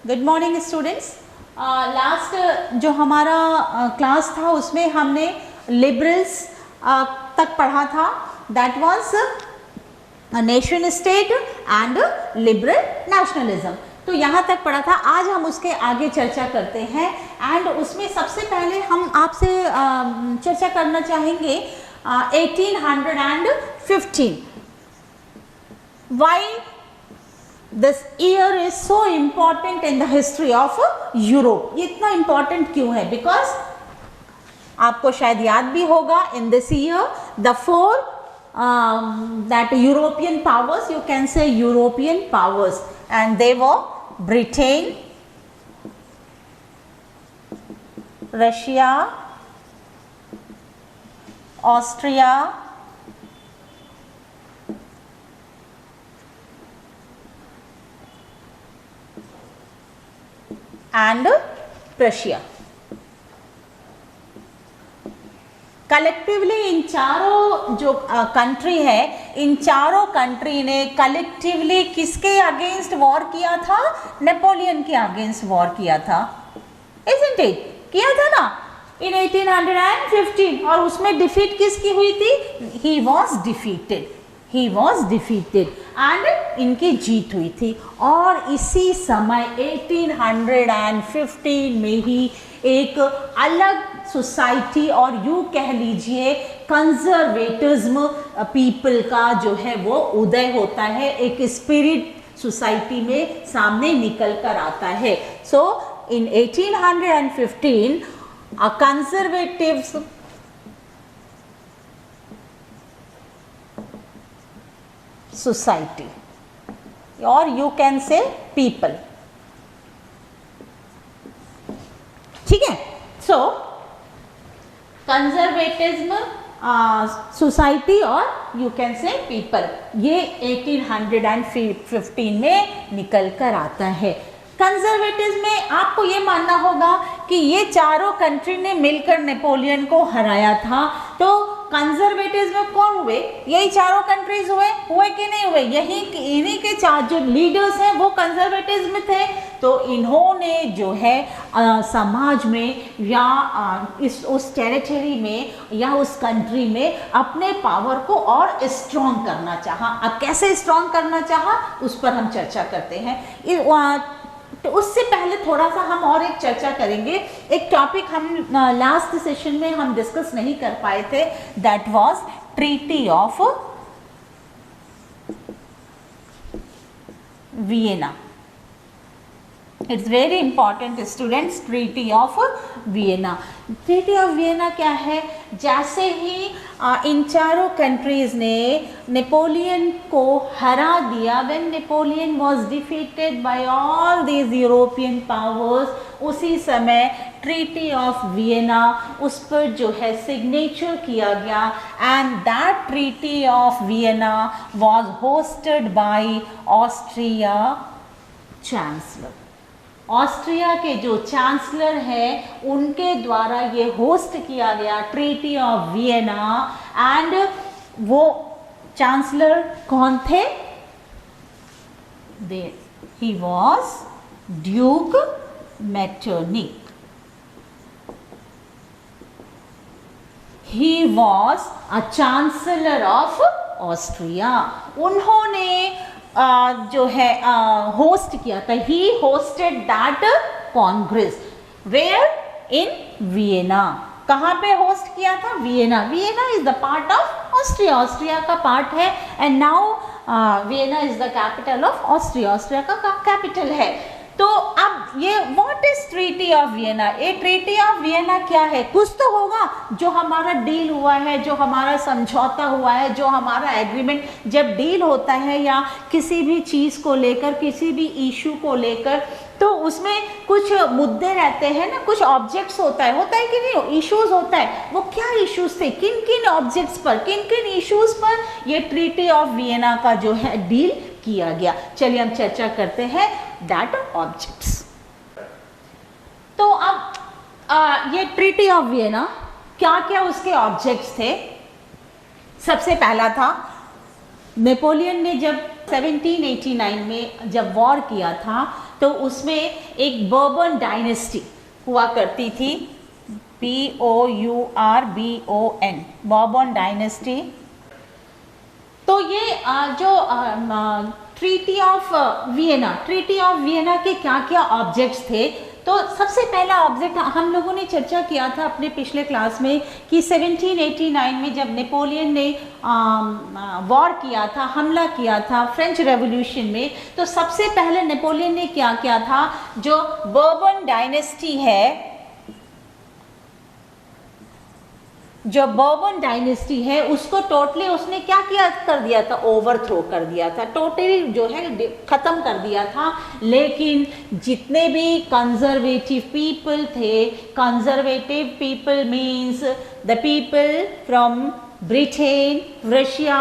Good morning students. Last जो हमारा class था उसमें हमने लिबरल्स तक पढ़ा था, that was nation state and liberal nationalism. तो यहाँ तक पढ़ा था। आज हम उसके आगे चर्चा करते हैं एंड उसमें सबसे पहले हम आपसे चर्चा करना चाहेंगे 1815। Why this year is so important in the history of Europe? ये इतना important क्यों है? Because आपको शायद याद भी होगा, in this year the four that European powers, you can say European powers, and they were Britain, Russia, Austria, and Prussia. Collectively इन चारों जो कंट्री है, इन चारों कंट्री ने कलेक्टिवली किसके अगेंस्ट वॉर किया था? नेपोलियन के अगेंस्ट वॉर किया था, isn't it? किया था ना इन 1815। और उसमें डिफीट किसकी हुई थी? ही वॉज डिफीटेड एंड इनकी जीत हुई थी। और इसी समय 1815 में ही एक अलग सोसाइटी और यूँ कह लीजिए कंजर्वेटिज्म पीपल का जो है वो उदय होता है, एक स्पिरिट सोसाइटी में सामने निकल कर आता है। सो इन 1815 conservatives society, or you can say people, ठीक है। सो कंजर्वेटिज्म सोसाइटी और यू कैन से पीपल, ये 1815 में निकल कर आता है। कंजर्वेटिज्म में आपको ये मानना होगा कि ये चारों कंट्री ने मिलकर नेपोलियन को हराया था। तो कंजर्वेटिज्म में कौन हुए? यही चारों कंट्रीज हुए कि नहीं हुए? यही इन्हीं के चार जो लीडर्स हैं वो कंजर्वेटिज्म में थे। तो इन्होंने जो है समाज में या उस टेरिटरी में या उस कंट्री में अपने पावर को और स्ट्रॉन्ग करना चाहा। अब कैसे स्ट्रॉन्ग करना चाहा उस पर हम चर्चा करते हैं। तो उससे पहले थोड़ा सा हम और एक चर्चा करेंगे। एक टॉपिक हम लास्ट सेशन में हम डिस्कस नहीं कर पाए थे, that was treaty of Vienna. It's very important students, treaty of Vienna. Treaty of Vienna क्या है? जैसे ही इन चारों कंट्रीज ने नेपोलियन को हरा दिया, when Napoleon was defeated by all these European powers, उसी समय ट्रीटी ऑफ वियना उस पर जो है सिग्नेचर किया गया and that treaty of Vienna was hosted by Austria chancellor. Austria के जो चांसलर है उनके द्वारा ये होस्ट किया गया ट्रीटी ऑफ वियना। एंड वो चांसलर कौन थे? He was Duke Metternich. He was a chancellor of Austria. उन्होंने जो है होस्ट किया था, he hosted that congress, where in Vienna. कहाँ पे होस्ट किया था? Vienna. Vienna is the part of Austria, Austria का पार्ट है। And now Vienna is the capital of Austria, Austria का कैपिटल है। तो अब ये what is treaty of Vienna? ये ट्रीटी ऑफ वियना क्या है? कुछ तो होगा जो हमारा डील हुआ है, जो हमारा समझौता हुआ है, जो हमारा एग्रीमेंट। जब डील होता है या किसी भी चीज़ को लेकर, किसी भी इशू को लेकर, तो उसमें कुछ मुद्दे रहते हैं ना, कुछ ऑब्जेक्ट्स होता है कि नहीं? इश्यूज होता है। वो क्या इश्यूज थे? किन किन ऑब्जेक्ट्स पर, किन किन इश्यूज पर ये ट्रीटी ऑफ वियना का जो है डील किया गया? चलिए हम चर्चा करते हैं दैट ऑब्जेक्ट्स। तो अब ये ट्रीटी ऑफ वियना, क्या क्या उसके ऑब्जेक्ट्स थे? सबसे पहला था नेपोलियन ने जब 1789 में जब वॉर किया था तो उसमें एक बर्बन डायनेस्टी हुआ करती थी, BOURBON, बर्बन डायनेस्टी। तो ये जो ट्रीटी ऑफ वियना के क्या क्या ऑब्जेक्ट्स थे, तो सबसे पहला ऑब्जेक्ट हम लोगों ने चर्चा किया था अपने पिछले क्लास में कि 1789 में जब नेपोलियन ने वॉर किया था, हमला किया था फ्रेंच रेवोल्यूशन में, तो सबसे पहले नेपोलियन ने क्या किया था, जो बर्बन डायनेस्टी है, जो बर्बन डायनेस्टी है उसको टोटली उसने क्या किया कर दिया था, ओवरथ्रो कर दिया था, टोटली जो है खत्म कर दिया था। लेकिन जितने भी कंजर्वेटिव पीपल थे, conservative people means the people from Britain, Russia,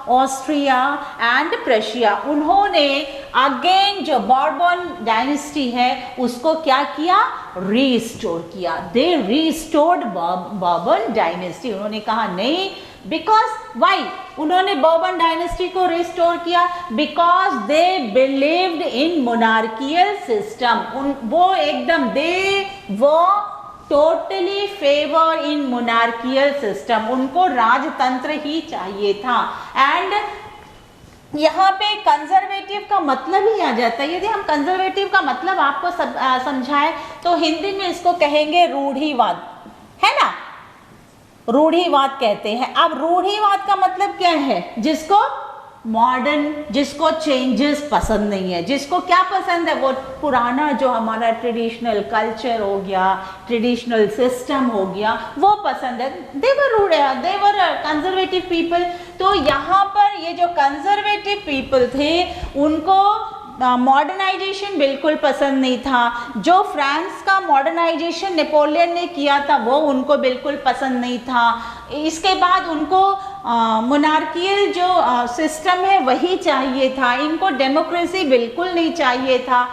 Austria and Prussia, उन्होंने अगेन जो बॉर्बन डायनेस्टी है उसको क्या किया, रीस्टोर किया। दे रीस्टोर्ड बॉर्बन डायनेस्टी। उन्होंने कहा नहीं, बिकॉज वाई उन्होंने बॉर्बन डायनेस्टी को रिस्टोर किया, because they believed in monarchial system. वो एकदम दे वो टोटली फेवर इन मोनार्कियल सिस्टम, उनको राजतंत्र ही चाहिए था। एंड यहाँ पे कंजर्वेटिव का मतलब ही आ जाता है। यदि हम कंजर्वेटिव का मतलब आपको समझाएं तो हिंदी में इसको कहेंगे रूढ़िवाद, है ना, रूढ़िवाद कहते हैं। अब रूढ़िवाद का मतलब क्या है, जिसको मॉडर्न, जिसको चेंजेस पसंद नहीं है, जिसको क्या पसंद है, वो पुराना जो हमारा ट्रेडिशनल कल्चर हो गया, ट्रेडिशनल सिस्टम हो गया, वो पसंद है। देवर कंजर्वेटिव पीपल। तो यहाँ पर ये जो कंजर्वेटिव पीपल थे उनको मॉडर्नाइजेशन बिल्कुल पसंद नहीं था। जो फ्रांस का मॉडर्नाइजेशन नेपोलियन ने किया था वो उनको बिल्कुल पसंद नहीं था। इसके बाद उनको मोनार्कियल जो सिस्टम है वही चाहिए था, इनको डेमोक्रेसी बिल्कुल नहीं चाहिए था।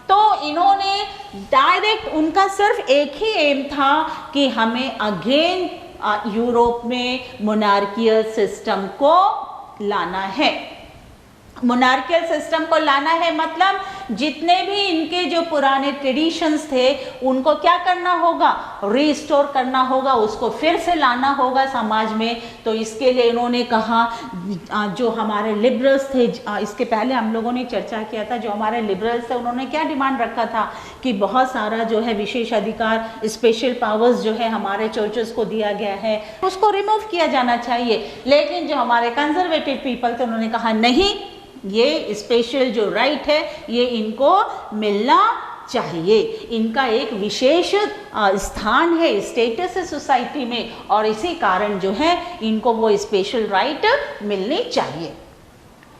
तो इन्होंने डायरेक्ट, उनका सिर्फ एक ही एम था कि हमें अगेन यूरोप में मोनार्कियल सिस्टम को लाना है। मोनार्कियल सिस्टम को लाना है मतलब जितने भी इनके जो पुराने ट्रेडिशंस थे उनको क्या करना होगा, रिस्टोर करना होगा, उसको फिर से लाना होगा समाज में। तो इसके लिए इन्होंने कहा, जो हमारे लिबरल्स थे, इसके पहले हम लोगों ने चर्चा किया था, जो हमारे लिबरल्स थे उन्होंने क्या डिमांड रखा था कि बहुत सारा जो है विशेष अधिकार, स्पेशल पावर्स जो है हमारे चर्चेस को दिया गया है, उसको रिमूव किया जाना चाहिए। लेकिन जो हमारे कंजर्वेटिव पीपल थे उन्होंने कहा नहीं, ये स्पेशल जो राइट है ये इनको मिलना चाहिए, इनका एक विशेष स्थान है, स्टेटस है सोसाइटी में, और इसी कारण जो है इनको वो स्पेशल राइट मिलनी चाहिए।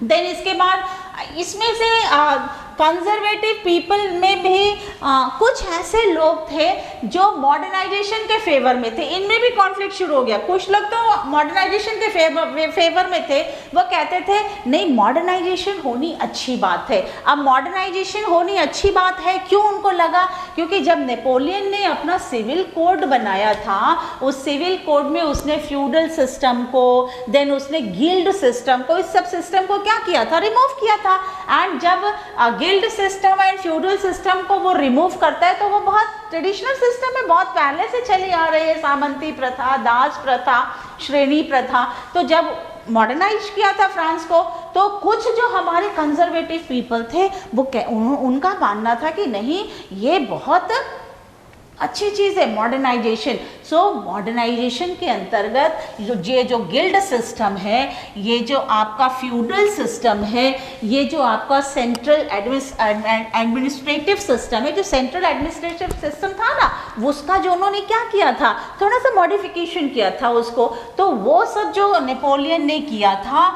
देन इसके बाद इसमें से कंजर्वेटिव पीपल में भी कुछ ऐसे लोग थे जो मॉडर्नाइजेशन के फेवर में थे। इनमें भी कॉन्फ्लिक्ट शुरू हो गया। कुछ लोग तो मॉडर्नाइजेशन के फेवर में थे, वो कहते थे नहीं, मॉडर्नाइजेशन होनी अच्छी बात है। अब मॉडर्नाइजेशन होनी अच्छी बात है क्यों उनको लगा, क्योंकि जब नेपोलियन ने अपना सिविल कोड बनाया था, उस सिविल कोड में उसने फ्यूडल सिस्टम को, देन उसने गिल्ड सिस्टम को, इस सब सिस्टम को क्या किया था, रिमूव किया था। एंड जब guild system and feudal system को वो रिमूव करता है तो वो बहुत ट्रेडिशनल सिस्टम है, बहुत पहले से चली आ रही है, सामंती प्रथा, दास प्रथा, श्रेणी प्रथा। तो जब मॉडर्नाइज किया था फ्रांस को, तो कुछ जो हमारे कंजर्वेटिव पीपल थे वो उनका मानना था कि नहीं, ये बहुत अच्छी चीज़ है मॉडर्नाइजेशन। सो मॉडर्नाइजेशन के अंतर्गत ये जो गिल्ड सिस्टम है, ये जो आपका फ्यूडल सिस्टम है, ये जो आपका सेंट्रल एडमिनिस्ट्रेटिव सिस्टम है, जो सेंट्रल एडमिनिस्ट्रेटिव सिस्टम था ना, उसका जो उन्होंने क्या किया था, थोड़ा सा मॉडिफिकेशन किया था उसको। तो वो सब जो नेपोलियन ने किया था,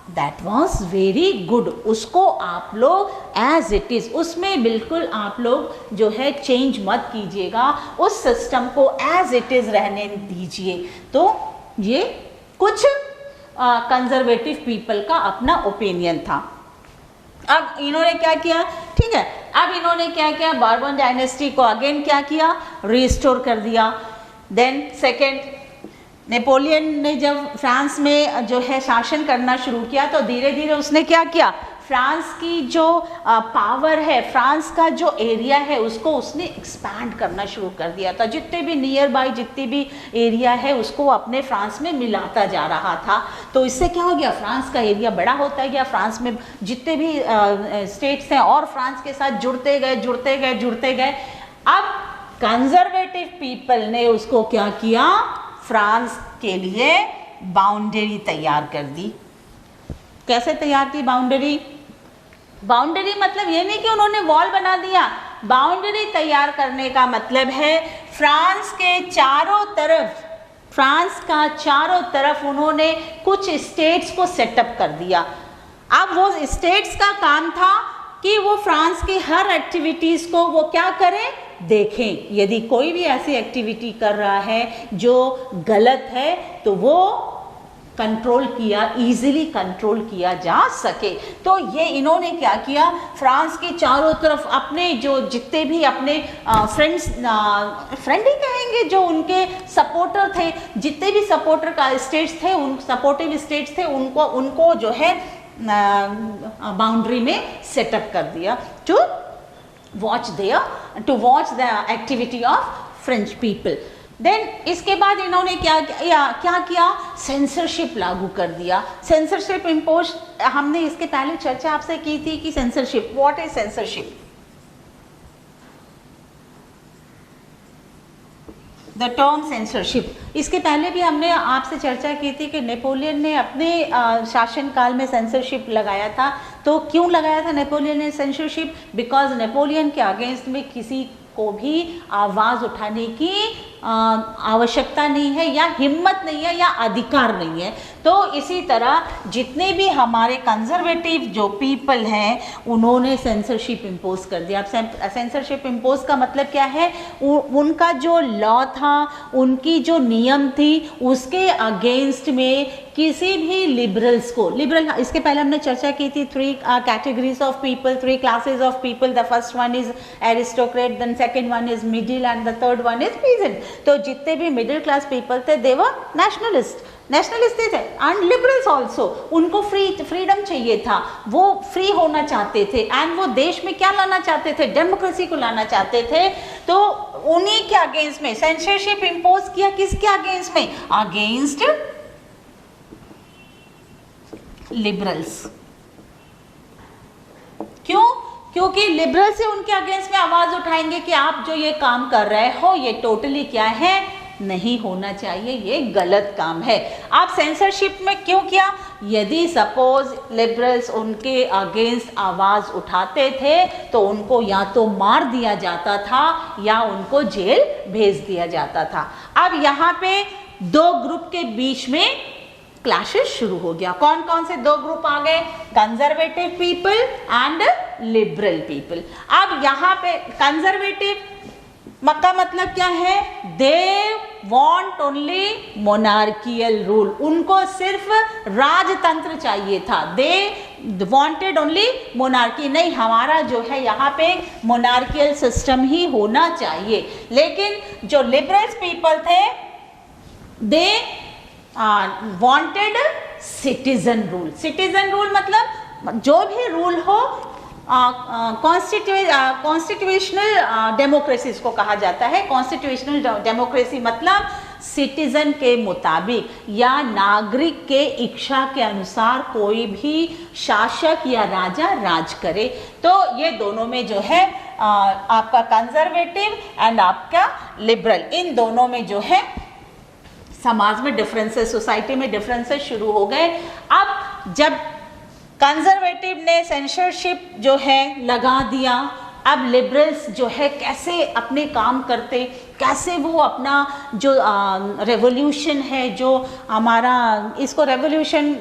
दैट वॉज वेरी गुड। उसको आप लोग एज इट इज़, उसमें बिल्कुल आप लोग जो है चेंज मत कीजिएगा, उस सिस्टम को एज इट इज़ रहने दीजिए। तो ये कुछ कंजर्वेटिव पीपल का अपना ओपिनियन था। अब इन्होंने क्या किया, ठीक है, अब इन्होंने क्या किया, बॉर्बन डायनेस्टी को अगेन क्या किया, रिस्टोर कर दिया। देन सेकेंड, नेपोलियन ने जब फ्रांस में जो है शासन करना शुरू किया तो धीरे धीरे उसने क्या किया, फ्रांस की जो पावर है, फ्रांस का जो एरिया है उसको उसने एक्सपैंड करना शुरू कर दिया था। जितने भी नियर बाय जितनी भी एरिया है उसको अपने फ्रांस में मिलाता जा रहा था। तो इससे क्या हो गया, फ्रांस का एरिया बड़ा होता गया, फ्रांस में जितने भी स्टेट्स हैं और फ्रांस के साथ जुड़ते गए। अब कंजर्वेटिव पीपल ने उसको क्या किया, फ्रांस के लिए बाउंड्री तैयार कर दी। कैसे तैयार की बाउंड्री? बाउंड्री मतलब ये नहीं कि उन्होंने वॉल बना दिया। बाउंड्री तैयार करने का मतलब है फ्रांस के चारों तरफ, फ्रांस का चारों तरफ उन्होंने कुछ स्टेट्स को सेटअप कर दिया। अब वो स्टेट्स का काम था कि वो फ्रांस की हर एक्टिविटीज को वो क्या करें, देखें। यदि कोई भी ऐसी एक्टिविटी कर रहा है जो गलत है तो वो कंट्रोल किया, इजीली कंट्रोल किया जा सके। तो ये इन्होंने क्या किया, फ्रांस के चारों तरफ अपने जो जितने भी अपने फ्रेंड ही कहेंगे, जो उनके सपोर्टर थे, जितने भी सपोर्टर का स्टेट्स थे, उन सपोर्टिव स्टेट्स थे, उनको जो है बाउंड्री में सेटअप कर दिया to watch the activity of French people. Then इसके बाद इन्होंने क्या किया, सेंसरशिप लागू कर दिया। सेंसरशिप इम्पोज, हमने इसके पहले चर्चा आपसे की थी कि censorship, what is censorship? The term censorship, इसके पहले भी हमने आपसे चर्चा की थी कि नेपोलियन ने अपने शासनकाल में सेंसरशिप लगाया था। तो क्यों लगाया था नेपोलियन ने सेंसरशिप? बिकॉज नेपोलियन के अगेंस्ट में किसी को भी आवाज़ उठाने की आवश्यकता नहीं है, या हिम्मत नहीं है, या अधिकार नहीं है। तो इसी तरह जितने भी हमारे कंजर्वेटिव जो पीपल हैं उन्होंने सेंसरशिप इम्पोज कर दिया। अब सेंसरशिप इम्पोज का मतलब क्या है, उनका जो लॉ था, उनकी जो नियम थी, उसके अगेंस्ट में किसी भी लिबरल्स को, लिबरल, इसके पहले हमने चर्चा की थी 3 categories of people, 3 classes of people. The first one is aristocrat, then second one is middle and the third one is peasant. तो जितने भी मिडिल क्लास पीपल थे दे वर नेशनलिस्ट थे, एंड लिबरल्स ऑल्सो। उनको freedom चाहिए था, वो free होना चाहते थे, एंड वो देश में क्या लाना चाहते थे, डेमोक्रेसी को लाना चाहते थे। तो उन्हीं के अगेंस्ट में सेंसरशिप इम्पोज किया। किसके अगेंस्ट में? Against liberals. क्यों? क्योंकि लिबरल से उनके अगेंस्ट में आवाज उठाएंगे कि आप जो ये काम कर रहे हो ये टोटली क्या है, नहीं होना चाहिए, ये गलत काम है। आप सेंसरशिप में क्यों किया? यदि सपोज लिबरल्स उनके अगेंस्ट आवाज उठाते थे तो उनको या तो मार दिया जाता था या उनको जेल भेज दिया जाता था। अब यहाँ पे दो ग्रुप के बीच में क्लैशेस शुरू हो गया। कौन कौन से दो ग्रुप आ गए? Conservative people and liberal people. अब यहाँ पे कंजर्वेटिव का मतलब क्या है? They want only monarchial rule. उनको सिर्फ राजतंत्र चाहिए था। They wanted only monarchy. नहीं, हमारा जो है यहाँ पे मोनार्कियल सिस्टम ही होना चाहिए। लेकिन जो लिबरल्स पीपल थे they wanted citizen rule. Citizen rule मतलब जो भी रूल हो, कॉन्स्टिट्यूशनल डेमोक्रेसी इसको कहा जाता है। कॉन्स्टिट्यूशनल डेमोक्रेसी मतलब सिटीजन के मुताबिक या नागरिक के इच्छा के अनुसार कोई भी शासक या राजा राज करे। तो ये दोनों में जो है आपका कंजर्वेटिव एंड आपका लिबरल, इन दोनों में जो है समाज में डिफरेंसेस, सोसाइटी में डिफरेंसेस शुरू हो गए। अब जब कंजर्वेटिव ने सेंसरशिप जो है लगा दिया, अब लिबरल्स जो है कैसे अपने काम करते, कैसे वो अपना जो रेवोल्यूशन है, जो हमारा इसको रेवोल्यूशन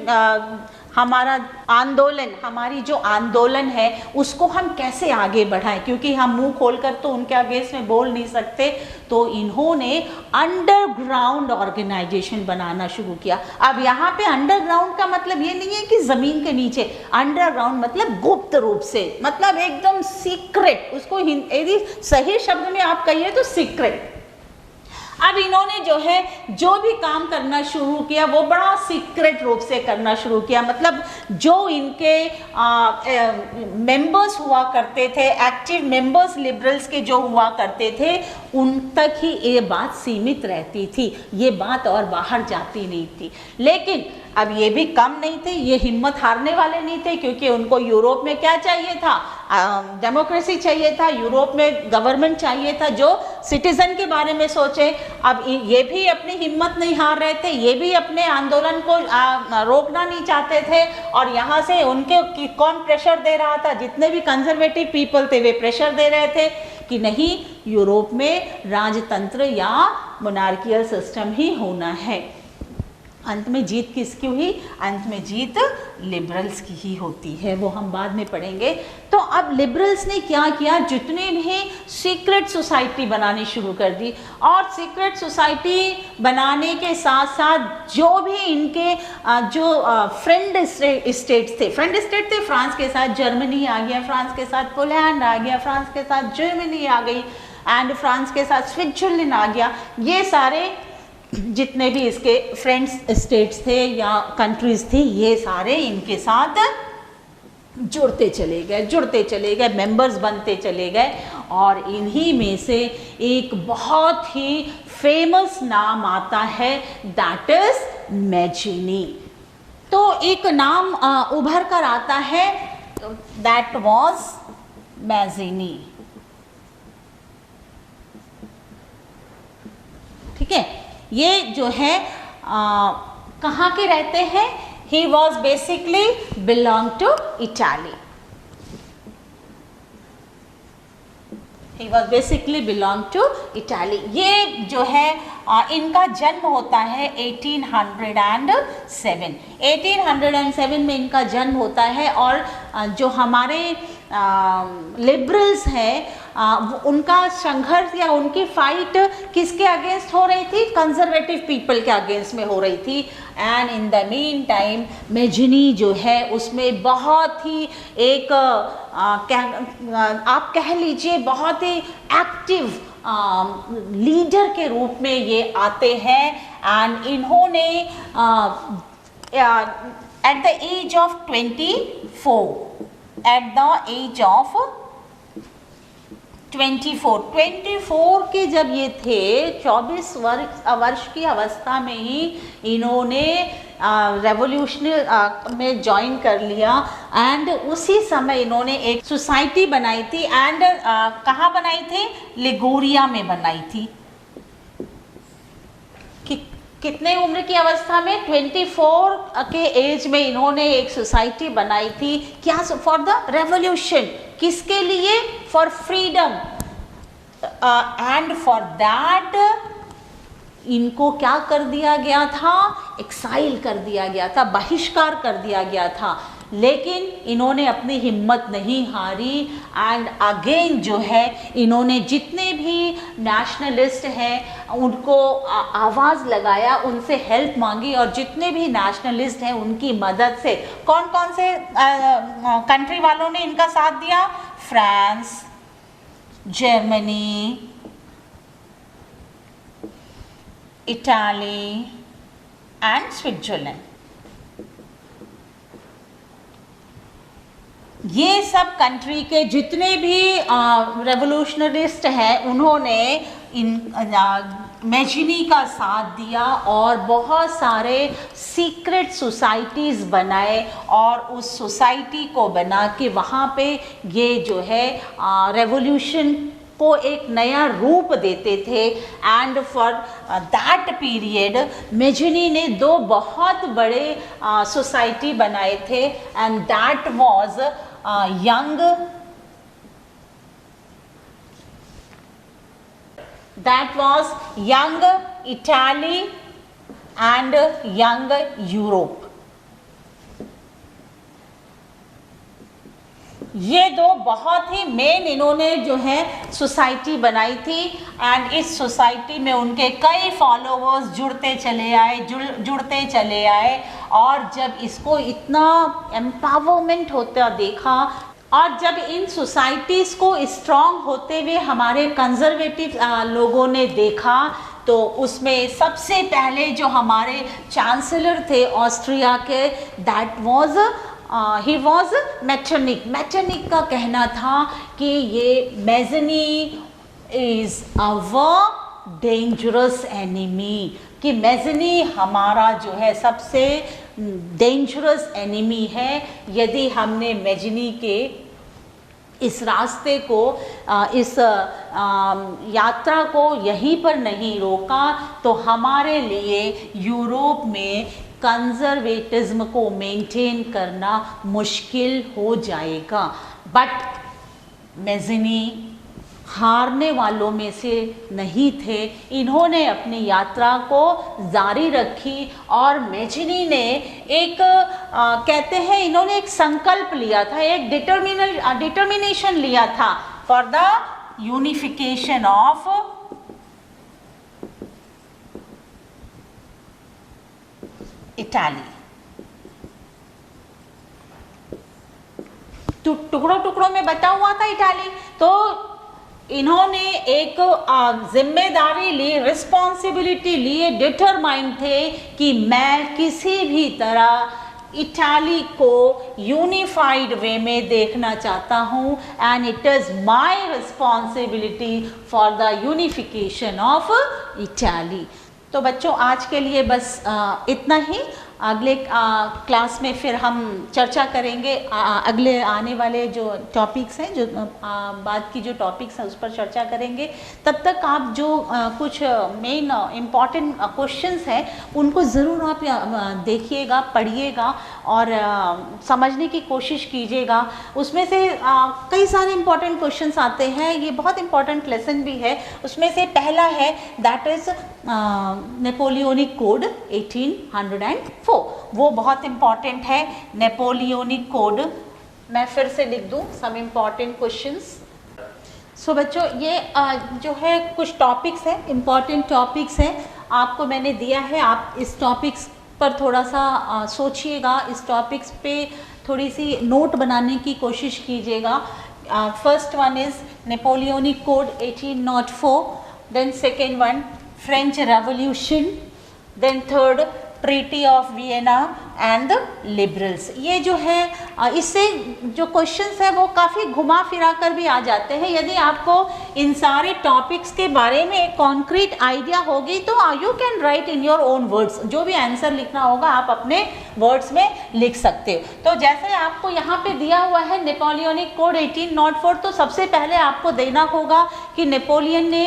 हमारा आंदोलन, हमारी जो आंदोलन है उसको हम कैसे आगे बढ़ाएं, क्योंकि हम मुंह खोलकर तो उनके अगेंस्ट में बोल नहीं सकते। तो इन्होंने अंडरग्राउंड ऑर्गेनाइजेशन बनाना शुरू किया। अब यहाँ पे अंडरग्राउंड का मतलब ये नहीं है कि जमीन के नीचे, अंडरग्राउंड मतलब गुप्त रूप से, मतलब एकदम सीक्रेट। उसको यदि सही शब्द में आप कहिए तो सीक्रेट। अब इन्होंने जो है जो भी काम करना शुरू किया वो बड़ा सीक्रेट रूप से करना शुरू किया, मतलब जो इनके मेंबर्स हुआ करते थे, एक्टिव मेंबर्स लिबरल्स के जो हुआ करते थे, उन तक ही ये बात सीमित रहती थी, ये बात और बाहर जाती नहीं थी। लेकिन अब ये भी कम नहीं थे, ये हिम्मत हारने वाले नहीं थे, क्योंकि उनको यूरोप में क्या चाहिए था, डेमोक्रेसी चाहिए था, यूरोप में गवर्नमेंट चाहिए था जो सिटीजन के बारे में सोचे। अब ये भी अपनी हिम्मत नहीं हार रहे थे, ये भी अपने आंदोलन को रोकना नहीं चाहते थे, और यहाँ से उनके कौन प्रेशर दे रहा था, जितने भी कंजर्वेटिव पीपल थे वे प्रेशर दे रहे थे कि नहीं, यूरोप में राजतंत्र या मोनार्कियल सिस्टम ही होना है। अंत में जीत किसकी हुई? अंत में जीत लिबरल्स की ही होती है, वो हम बाद में पढ़ेंगे। तो अब लिबरल्स ने क्या किया, जितने भी सीक्रेट सोसाइटी बनानी शुरू कर दी, और सीक्रेट सोसाइटी बनाने के साथ साथ जो भी इनके जो फ्रेंड स्टेट्स थे, फ्रांस के साथ जर्मनी आ गया, फ्रांस के साथ पोलैंड आ गया, फ्रांस के साथ जर्मनी आ गई, एंड फ्रांस के साथ स्विट्जरलैंड आ गया, ये सारे जितने भी इसके फ्रेंड्स स्टेट्स थे या कंट्रीज थी, ये सारे इनके साथ जुड़ते चले गए, मेंबर्स बनते चले गए, और इन्हीं में से एक बहुत ही फेमस नाम आता है, दैट इज मैजिनी। तो एक नाम उभर कर आता है, दैट वाज मैजिनी। ठीक है, ये जो है कहाँ के रहते हैं? He was basically belong to Italy. He was basically belong to Italy. ये जो है इनका जन्म होता है 1807। 1807 में इनका जन्म होता है, और जो हमारे लिबरल्स हैं उनका संघर्ष या उनकी फाइट किसके अगेंस्ट हो रही थी? कंजर्वेटिव पीपल के अगेंस्ट में हो रही थी। And in the mean time Mazzini जो है उसमें बहुत ही एक आप कह लीजिए बहुत ही एक्टिव लीडर के रूप में ये आते हैं। एंड इन्होंने एट द एज ऑफ 24 के जब ये थे, 24 वर्ष की अवस्था में ही इन्होंने रेवोल्यूशन में ज्वाइन कर लिया। एंड उसी समय इन्होंने एक सोसाइटी बनाई थी, एंड कहाँ बनाई थी? लिगोरिया में बनाई थी। कितने उम्र की अवस्था में? 24 के एज में इन्होंने एक सोसाइटी बनाई थी। क्या? For the revolution. किसके लिए? For freedom. And for that इनको क्या कर दिया गया था? एक्साइल कर दिया गया था, बहिष्कार कर दिया गया था। लेकिन इन्होंने अपनी हिम्मत नहीं हारी, एंड अगेन जो है इन्होंने जितने भी नेशनलिस्ट हैं उनको आवाज़ लगाया, उनसे हेल्प मांगी, और जितने भी नेशनलिस्ट हैं उनकी मदद से कौन कौन से कंट्री वालों ने इनका साथ दिया? France, Germany, Italy and Switzerland. ये सब कंट्री के जितने भी रेवोल्यूशनरिस्ट हैं उन्होंने मैजिनी का साथ दिया, और बहुत सारे सीक्रेट सोसाइटीज़ बनाए, और उस सोसाइटी को बना के वहाँ पे ये जो है रेवोल्यूशन को एक नया रूप देते थे। And for that period Mazzini ने 2 बहुत बड़े सोसाइटी बनाए थे, and that was young Italy and young Europe. ये 2 बहुत ही मेन इन्होंने जो है सोसाइटी बनाई थी, एंड इस सोसाइटी में उनके कई फॉलोअर्स जुड़ते चले आए, और जब इसको इतना एम्पावरमेंट होता देखा, और जब इन सोसाइटीज़ को स्ट्रॉन्ग होते हुए हमारे कंजर्वेटिव लोगों ने देखा, तो उसमें सबसे पहले जो हमारे चांसलर थे ऑस्ट्रिया के, that was he was Metternich. Metternich का कहना था कि ये मेज़नी इज़ अवर डेंजरस एनिमी, कि मेज़नी हमारा जो है सबसे डेंजरस एनिमी है। यदि हमने मेज़नी के इस रास्ते को, इस यात्रा को यहीं पर नहीं रोका तो हमारे लिए यूरोप में कंजर्वेटिज्म को मेंटेन करना मुश्किल हो जाएगा। बट मेज़नी हारने वालों में से नहीं थे, इन्होंने अपनी यात्रा को जारी रखी और मेज़नी ने एक कहते हैं इन्होंने एक संकल्प लिया था, एक डिटर्मिनेशन लिया था for the unification of Italy. टुकड़ों टुकड़ों में बटा हुआ था इटाली, तो इन्होंने एक जिम्मेदारी ली, रिस्पॉन्सिबिलिटी लिए, डिटरमाइन थे कि मैं किसी भी तरह इटाली को यूनिफाइड वे में देखना चाहता हूँ, and it is my responsibility for the unification of Italy. तो बच्चों आज के लिए बस इतना ही। अगले क्लास में फिर हम चर्चा करेंगे अगले आने वाले जो टॉपिक्स हैं, जो बाद की जो टॉपिक्स हैं उस पर चर्चा करेंगे। तब तक आप जो कुछ मेन इम्पॉर्टेंट क्वेश्चंस हैं उनको ज़रूर आप देखिएगा, पढ़िएगा और समझने की कोशिश कीजिएगा। उसमें से कई सारे इम्पॉर्टेंट क्वेश्चंस आते हैं, ये बहुत इम्पॉर्टेंट लेसन भी है। उसमें से पहला है दैट इज़ नेपोलियनिक कोड 1804, वो बहुत इम्पॉर्टेंट है। नेपोलियनिक कोड मैं फिर से लिख दूं, सम इम्पॉर्टेंट क्वेश्चंस। सो बच्चों ये जो है कुछ टॉपिक्स हैं, इम्पॉर्टेंट टॉपिक्स हैं, आपको मैंने दिया है। आप इस टॉपिक्स पर थोड़ा सा सोचिएगा, इस टॉपिक्स पे थोड़ी सी नोट बनाने की कोशिश कीजिएगा। First one is Napoleonic code 1804, then second one French revolution, then third treaty of Vienna and liberals. ये जो है इससे जो क्वेश्चंस है वो काफ़ी घुमा फिरा कर भी आ जाते हैं। यदि आपको इन सारे टॉपिक्स के बारे में एक कॉन्क्रीट आइडिया होगी तो you can write in your own words, जो भी आंसर लिखना होगा आप अपने वर्ड्स में लिख सकते हो। तो जैसे आपको यहाँ पे दिया हुआ है नेपोलियनिक कोड 1804, तो सबसे पहले आपको देना होगा कि नेपोलियन ने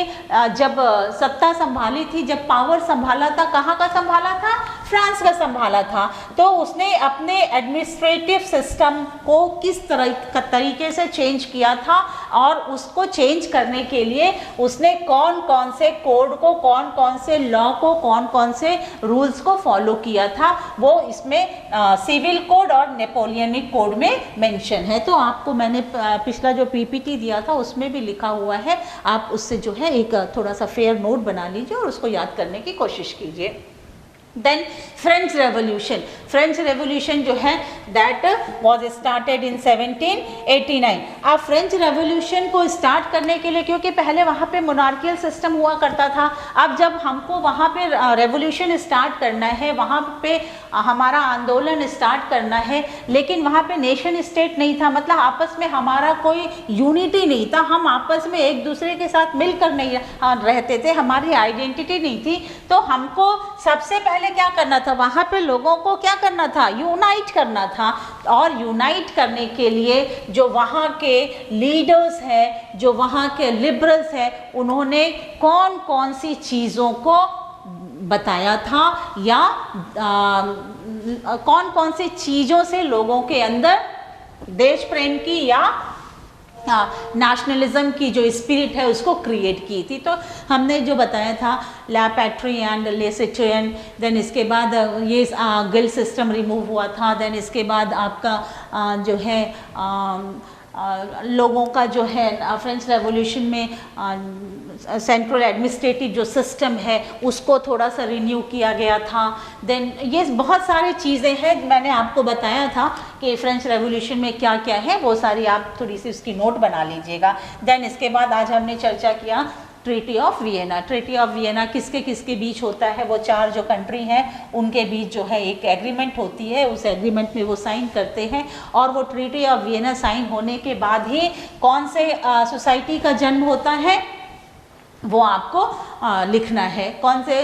जब सत्ता संभाली थी, जब पावर संभाला था, कहाँ का संभाला था? फ्रांस का संभाला था। तो उसने अपने एडमिनिस्ट्रेटिव सिस्टम को किस तरीके से चेंज किया था और उसको चेंज करने के लिए उसने कौन कौन से कोड को, कौन कौन से लॉ को, कौन कौन से रूल्स को फॉलो किया था, वो इसमें सिविल कोड और नेपोलियनिक कोड में मेंशन है। तो आपको मैंने पिछला जो पीपीटी दिया था उसमें भी लिखा हुआ है, आप उससे जो है एक थोड़ा सा फेयर नोट बना लीजिए और उसको याद करने की कोशिश कीजिए। Then French revolution, French revolution जो है दैट वॉज स्टार्टेड इन 1789। अब फ्रेंच रेवोल्यूशन को स्टार्ट करने के लिए, क्योंकि पहले वहाँ पे मोनार्कियल सिस्टम हुआ करता था, अब जब हमको वहाँ पे रेवोल्यूशन स्टार्ट करना है, वहाँ पे हमारा आंदोलन स्टार्ट करना है, लेकिन वहाँ पे नेशन स्टेट नहीं था, मतलब आपस में हमारा कोई यूनिटी नहीं था, हम आपस में एक दूसरे के साथ मिलकर नहीं रहते थे, हमारी आइडेंटिटी नहीं थी। तो हमको सबसे पहले क्या करना था, वहाँ पे लोगों को क्या करना था? यूनाइट करना था। और यूनाइट करने के लिए जो वहाँ के लीडर्स हैं, जो वहाँ के लिबरल्स हैं, उन्होंने कौन कौन सी चीज़ों को बताया था या कौन कौन सी चीज़ों से लोगों के अंदर देश प्रेम की या नेशनलिज्म की जो स्पिरिट है उसको क्रिएट की थी। तो हमने जो बताया था ला पैट्री एंड ले सिटिजन, देन इसके बाद ये गिल्ड सिस्टम रिमूव हुआ था, देन इसके बाद आपका जो है लोगों का जो है फ्रेंच रेवोल्यूशन में सेंट्रल एडमिनिस्ट्रेटिव जो सिस्टम है उसको थोड़ा सा रिन्यू किया गया था। देन ये बहुत सारी चीज़ें हैं, मैंने आपको बताया था कि फ्रेंच रेवोल्यूशन में क्या क्या है, वो सारी आप थोड़ी सी उसकी नोट बना लीजिएगा। देन इसके बाद आज हमने चर्चा किया treaty of Vienna. Treaty of Vienna किसके किसके बीच होता है? वो 4 जो कंट्री हैं उनके बीच जो है एक एग्रीमेंट होती है, उस एग्रीमेंट में वो साइन करते हैं और वो ट्रीटी ऑफ वियना साइन होने के बाद ही कौन से सोसाइटी का जन्म होता है वो आपको लिखना है। कौन से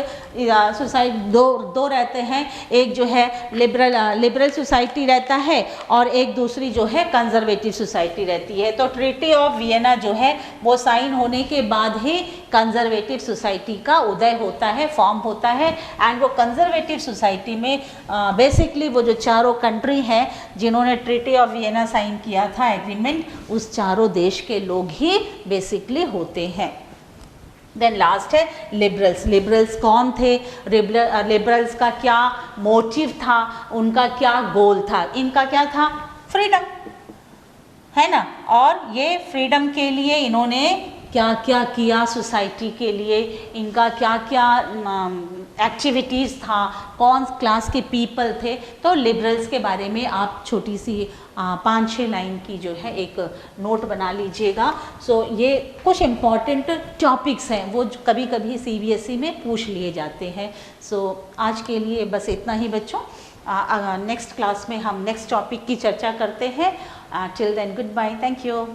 सोसाइटी दो रहते हैं, एक जो है लिबरल सोसाइटी रहता है और एक दूसरी जो है कंजर्वेटिव सोसाइटी रहती है। तो ट्रीटी ऑफ वियना जो है वो साइन होने के बाद ही कंजर्वेटिव सोसाइटी का उदय होता है, फॉर्म होता है। एंड वो कंजर्वेटिव सोसाइटी में बेसिकली वो जो चारों कंट्री हैं जिन्होंने ट्रीटी ऑफ वियना साइन किया था एग्रीमेंट, उस चारों देश के लोग ही बेसिकली होते हैं। देन लास्ट है लिबरल्स। लिबरल्स कौन थे? लिबरल्स का क्या मोटिव था, उनका क्या गोल था? इनका क्या था? फ्रीडम, है ना। और ये फ्रीडम के लिए इन्होंने क्या क्या किया सोसाइटी के लिए, इनका क्या क्या एक्टिविटीज़ था, कौन क्लास के पीपल थे। तो लिबरल्स के बारे में आप छोटी सी 5-6 लाइन की जो है एक नोट बना लीजिएगा। सो ये कुछ इम्पॉर्टेंट टॉपिक्स हैं, वो कभी कभी CBSE में पूछ लिए जाते हैं। सो आज के लिए बस इतना ही बच्चों। नेक्स्ट क्लास में हम नेक्स्ट टॉपिक की चर्चा करते हैं। Till then good bye, thank you.